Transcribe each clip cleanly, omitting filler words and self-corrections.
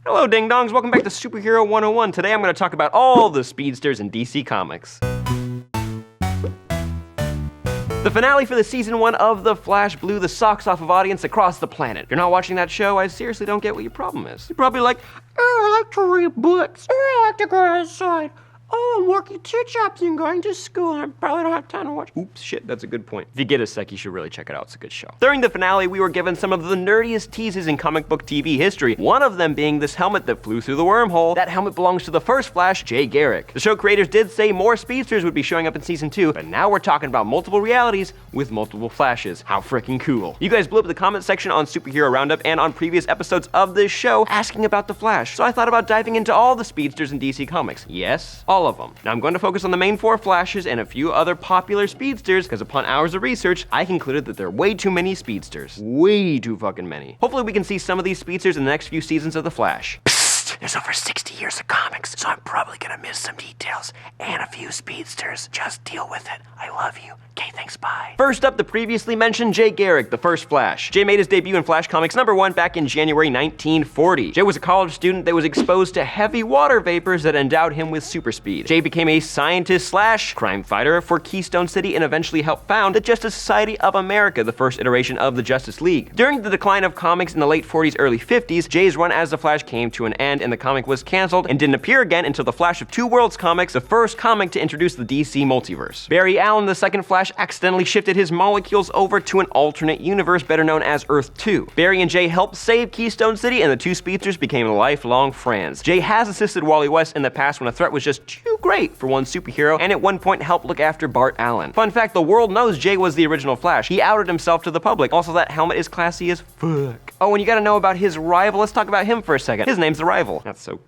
Hello ding-dongs, welcome back to Superhero 101. Today I'm going to talk about all the speedsters in DC Comics. The finale for the season 1 of The Flash blew the socks off of audience across the planet. If you're not watching that show, I seriously don't get what your problem is. You're probably like, oh, I like to read books. Oh, I like to go outside. Oh, I'm working 2 jobs and going to school, and I probably don't have time to watch. Oops, shit, that's a good point. If you get a sec, you should really check it out. It's a good show. During the finale, we were given some of the nerdiest teases in comic book TV history. One of them being this helmet that flew through the wormhole. That helmet belongs to the first Flash, Jay Garrick. The show creators did say more speedsters would be showing up in season 2, but now we're talking about multiple realities with multiple Flashes. How freaking cool. You guys blew up the comment section on Superhero Roundup and on previous episodes of this show asking about the Flash, so I thought about diving into all the speedsters in DC Comics. Yes, all of them. Now I'm going to focus on the main 4 Flashes and a few other popular speedsters, because upon hours of research, I concluded that there are way too many speedsters. Way too fucking many. Hopefully we can see some of these speedsters in the next few seasons of The Flash. Psst, there's over 60 years of comics, so I'm probably gonna miss some details and a few speedsters. Just deal with it. I love you. Okay, thanks, bye. First up, the previously mentioned Jay Garrick, the first Flash. Jay made his debut in Flash Comics #1 back in January 1940. Jay was a college student that was exposed to heavy water vapors that endowed him with super speed. Jay became a scientist / crime fighter for Keystone City and eventually helped found the Justice Society of America, the first iteration of the Justice League. During the decline of comics in the late 40s, early 50s, Jay's run as the Flash came to an end and the comic was canceled and didn't appear again until the Flash of Two Worlds comics, the first comic to introduce the DC multiverse. Barry Allen, the second Flash, accidentally shifted his molecules over to an alternate universe better known as Earth 2. Barry and Jay helped save Keystone City and the two speedsters became lifelong friends. Jay has assisted Wally West in the past when a threat was just too great for one superhero and at one point helped look after Bart Allen. Fun fact, the world knows Jay was the original Flash. He outed himself to the public. Also, that helmet is classy as fuck. Oh, and you gotta know about his rival. Let's talk about him for a second. His name's The Rival. That's so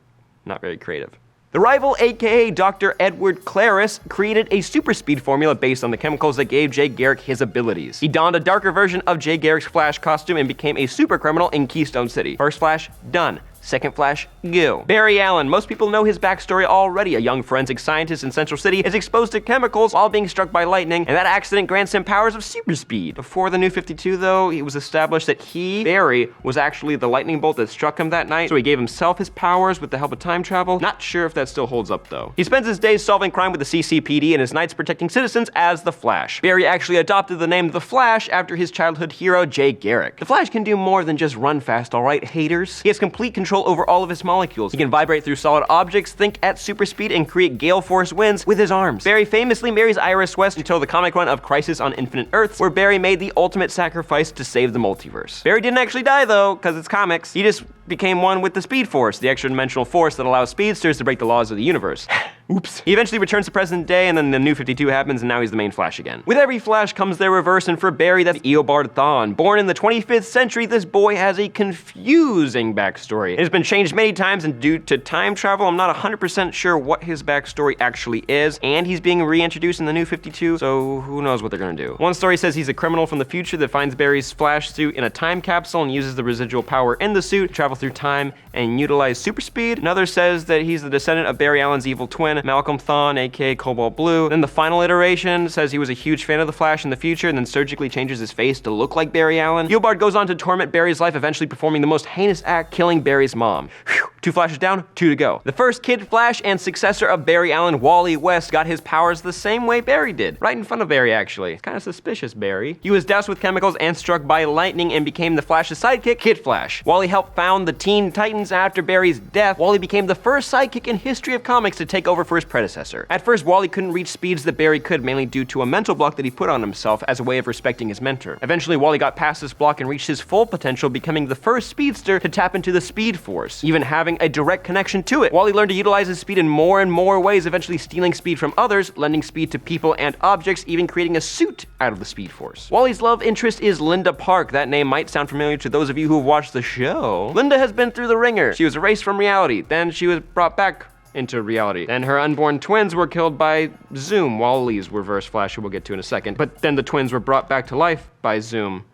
not very creative. The Rival, aka Dr. Edward Claris, created a super speed formula based on the chemicals that gave Jay Garrick his abilities. He donned a darker version of Jay Garrick's Flash costume and became a super criminal in Keystone City. First Flash, done. Second Flash, go. Barry Allen, most people know his backstory already. A young forensic scientist in Central City is exposed to chemicals while being struck by lightning, and that accident grants him powers of super speed. Before the New 52 though, it was established that Barry, was actually the lightning bolt that struck him that night, so he gave himself his powers with the help of time travel. Not sure if that still holds up though. He spends his days solving crime with the CCPD and his nights protecting citizens as the Flash. Barry actually adopted the name The Flash after his childhood hero, Jay Garrick. The Flash can do more than just run fast, alright, haters? He has complete control over all of his molecules. He can vibrate through solid objects, think at super speed, and create gale force winds with his arms. Barry famously marries Iris West until the comic run of Crisis on Infinite Earths, where Barry made the ultimate sacrifice to save the multiverse. Barry didn't actually die though, because it's comics. He just became one with the Speed Force, the extra-dimensional force that allows speedsters to break the laws of the universe. Oops. He eventually returns to present day, and then the New 52 happens, and now he's the main Flash again. With every Flash comes their reverse, and for Barry, that's Eobard Thawne. Born in the 25th century, this boy has a confusing backstory. It has been changed many times, and due to time travel, I'm not 100% sure what his backstory actually is, and he's being reintroduced in the New 52, so who knows what they're gonna do. One story says he's a criminal from the future that finds Barry's Flash suit in a time capsule and uses the residual power in the suit to travel through time and utilize super speed. Another says that he's the descendant of Barry Allen's evil twin, Malcolm Thawne, aka Cobalt Blue. Then the final iteration says he was a huge fan of the Flash in the future and then surgically changes his face to look like Barry Allen. Eobard goes on to torment Barry's life, eventually performing the most heinous act, killing Barry's mom. Whew. 2 Flashes down, 2 to go. The first Kid Flash and successor of Barry Allen, Wally West, got his powers the same way Barry did. Right in front of Barry, actually. It's kind of suspicious, Barry. He was doused with chemicals and struck by lightning and became the Flash's sidekick, Kid Flash. Wally helped found the Teen Titans after Barry's death. Wally became the first sidekick in history of comics to take over for his predecessor. At first, Wally couldn't reach speeds that Barry could, mainly due to a mental block that he put on himself as a way of respecting his mentor. Eventually, Wally got past this block and reached his full potential, becoming the first speedster to tap into the Speed Force, even having a direct connection to it. Wally learned to utilize his speed in more and more ways, eventually stealing speed from others, lending speed to people and objects, even creating a suit out of the Speed Force. Wally's love interest is Linda Park. That name might sound familiar to those of you who have watched the show. Linda has been through the ringer. She was erased from reality, then she was brought back into reality. Then her unborn twins were killed by Zoom, Wally's reverse Flash, who we'll get to in a second. But then the twins were brought back to life by Zoom.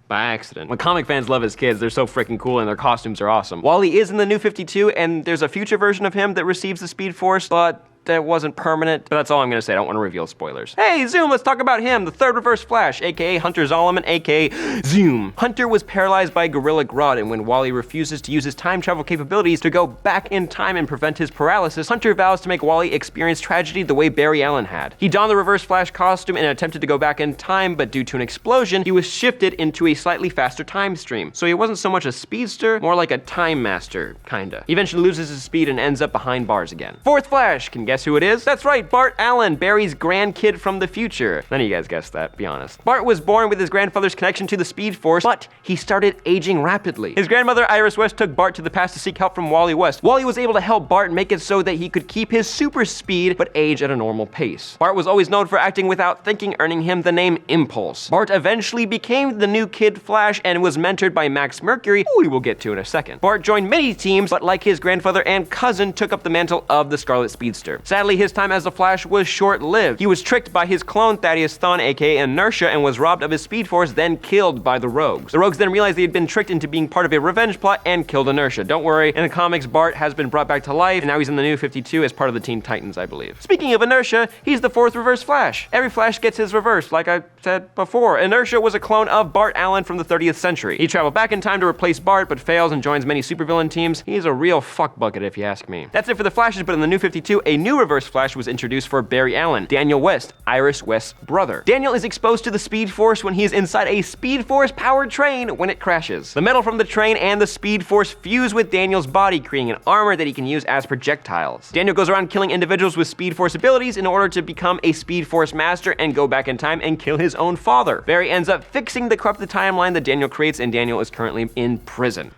By accident. When comic fans love his kids, they're so freaking cool and their costumes are awesome. Wally is in the New 52, and there's a future version of him that receives the Speed Force, but that wasn't permanent, but that's all I'm gonna say. I don't want to reveal spoilers. Hey, Zoom, let's talk about him, the third Reverse Flash, aka Hunter Zolomon, aka Zoom. Hunter was paralyzed by Gorilla Grodd, and when Wally refuses to use his time travel capabilities to go back in time and prevent his paralysis, Hunter vows to make Wally experience tragedy the way Barry Allen had. He donned the Reverse Flash costume and attempted to go back in time, but due to an explosion, he was shifted into a slightly faster time stream. So he wasn't so much a speedster, more like a time master, kinda. He eventually loses his speed and ends up behind bars again. Fourth Flash, can you guess who it is? That's right, Bart Allen, Barry's grandkid from the future. None of you guys guessed that, be honest. Bart was born with his grandfather's connection to the Speed Force, but he started aging rapidly. His grandmother, Iris West, took Bart to the past to seek help from Wally West. Wally was able to help Bart make it so that he could keep his super speed, but age at a normal pace. Bart was always known for acting without thinking, earning him the name Impulse. Bart eventually became the new Kid Flash and was mentored by Max Mercury, who we will get to in a second. Bart joined many teams, but like his grandfather and cousin, took up the mantle of the Scarlet Speedster. Sadly, his time as the Flash was short-lived. He was tricked by his clone Thaddeus Thawne, aka Inertia, and was robbed of his Speed Force, then killed by the Rogues. The Rogues then realized they had been tricked into being part of a revenge plot and killed Inertia. Don't worry, in the comics, Bart has been brought back to life, and now he's in the New 52 as part of the Teen Titans, I believe. Speaking of Inertia, he's the fourth Reverse Flash. Every Flash gets his reverse, like I said before. Inertia was a clone of Bart Allen from the 30th century. He traveled back in time to replace Bart, but fails and joins many supervillain teams. He's a real fuckbucket if you ask me. That's it for the Flashes, but in the New 52, a new Reverse Flash was introduced for Barry Allen, Daniel West, Iris West's brother. Daniel is exposed to the Speed Force when he is inside a Speed Force powered train when it crashes. The metal from the train and the Speed Force fuse with Daniel's body, creating an armor that he can use as projectiles. Daniel goes around killing individuals with Speed Force abilities in order to become a Speed Force master and go back in time and kill his own father. Barry ends up fixing the corrupted timeline that Daniel creates, and Daniel is currently in prison.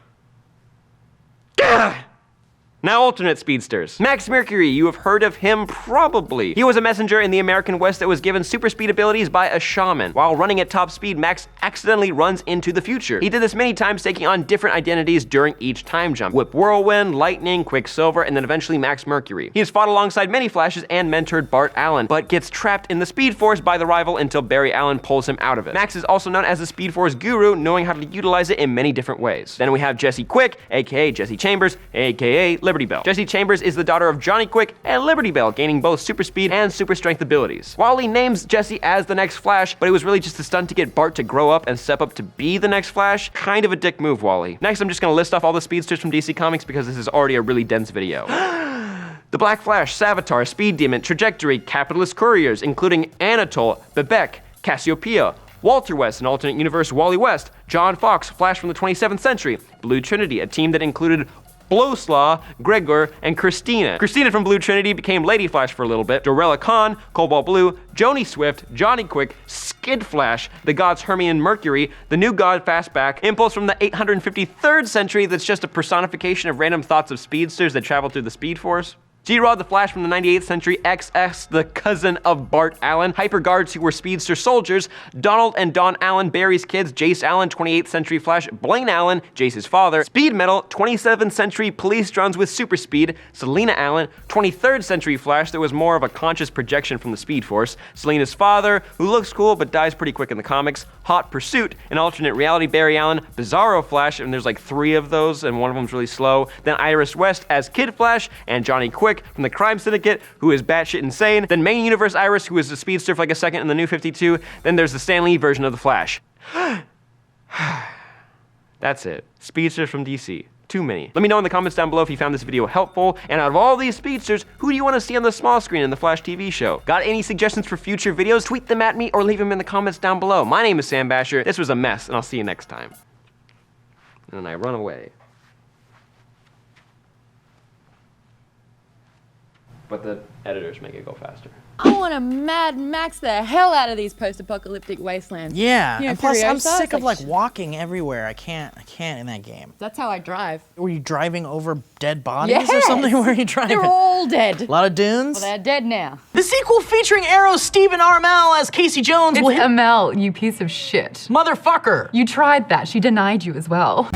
Now alternate speedsters. Max Mercury, you have heard of him probably. He was a messenger in the American West that was given super speed abilities by a shaman. While running at top speed, Max accidentally runs into the future. He did this many times, taking on different identities during each time jump. Whip Whirlwind, Lightning, Quicksilver, and then eventually Max Mercury. He has fought alongside many Flashes and mentored Bart Allen, but gets trapped in the Speed Force by the rival until Barry Allen pulls him out of it. Max is also known as the Speed Force guru, knowing how to utilize it in many different ways. Then we have Jessie Quick, aka Jesse Chambers, aka Liberty Bell. Jessie Chambers is the daughter of Johnny Quick and Liberty Bell, gaining both super speed and super strength abilities. Wally names Jessie as the next Flash, but it was really just a stunt to get Bart to grow up and step up to be the next Flash. Kind of a dick move, Wally. Next, I'm just gonna list off all the speedsters from DC Comics because this is already a really dense video. The Black Flash, Savitar, Speed Demon, Trajectory, Capitalist Couriers, including Anatole, Bebek, Cassiopeia, Walter West, an alternate universe Wally West, John Fox, Flash from the 27th century, Blue Trinity, a team that included Bloslaw, Gregor, and Christina. Christina from Blue Trinity became Lady Flash for a little bit. Dorella Khan, Cobalt Blue, Joni Swift, Johnny Quick, Skid Flash, the gods Hermie and Mercury, the new god Fastback, Impulse from the 853rd century that's just a personification of random thoughts of speedsters that travel through the Speed Force. G-Rod the Flash from the 98th century, XS, the cousin of Bart Allen, Hyper Guards who were speedster soldiers, Donald and Don Allen, Barry's kids, Jace Allen, 28th century Flash, Blaine Allen, Jace's father, Speed Metal, 27th century police drones with super speed, Selena Allen, 23rd century Flash that was more of a conscious projection from the Speed Force, Selena's father, who looks cool but dies pretty quick in the comics, Hot Pursuit, an alternate reality Barry Allen, Bizarro Flash, and there's like 3 of those and one of them's really slow, then Iris West as Kid Flash, and Johnny Quick from the Crime Syndicate, who is batshit insane. Then main universe Iris, who is a speedster for like a second in the New 52. Then there's the Stan Lee version of the Flash. That's it. Speedsters from DC. Too many. Let me know in the comments down below if you found this video helpful, and out of all these speedsters, who do you want to see on the small screen in the Flash TV show? Got any suggestions for future videos? Tweet them at me or leave them in the comments down below. My name is Sam Basher. This was a mess, and I'll see you next time. And I run away. But the editors make it go faster. I want to Mad Max the hell out of these post-apocalyptic wastelands. Yeah, You know, and plus I'm Furiosa, sick of like, like walking everywhere. I can't in that game. That's how I drive. Were you driving over dead bodies or Yes! something? Where are you driving? They're all dead. A lot of dunes? Well, they're dead now. The sequel featuring Arrow's Stephen Amell as Casey Jones It's will hit Amell, you piece of shit. motherfucker. You tried that. She denied you as well.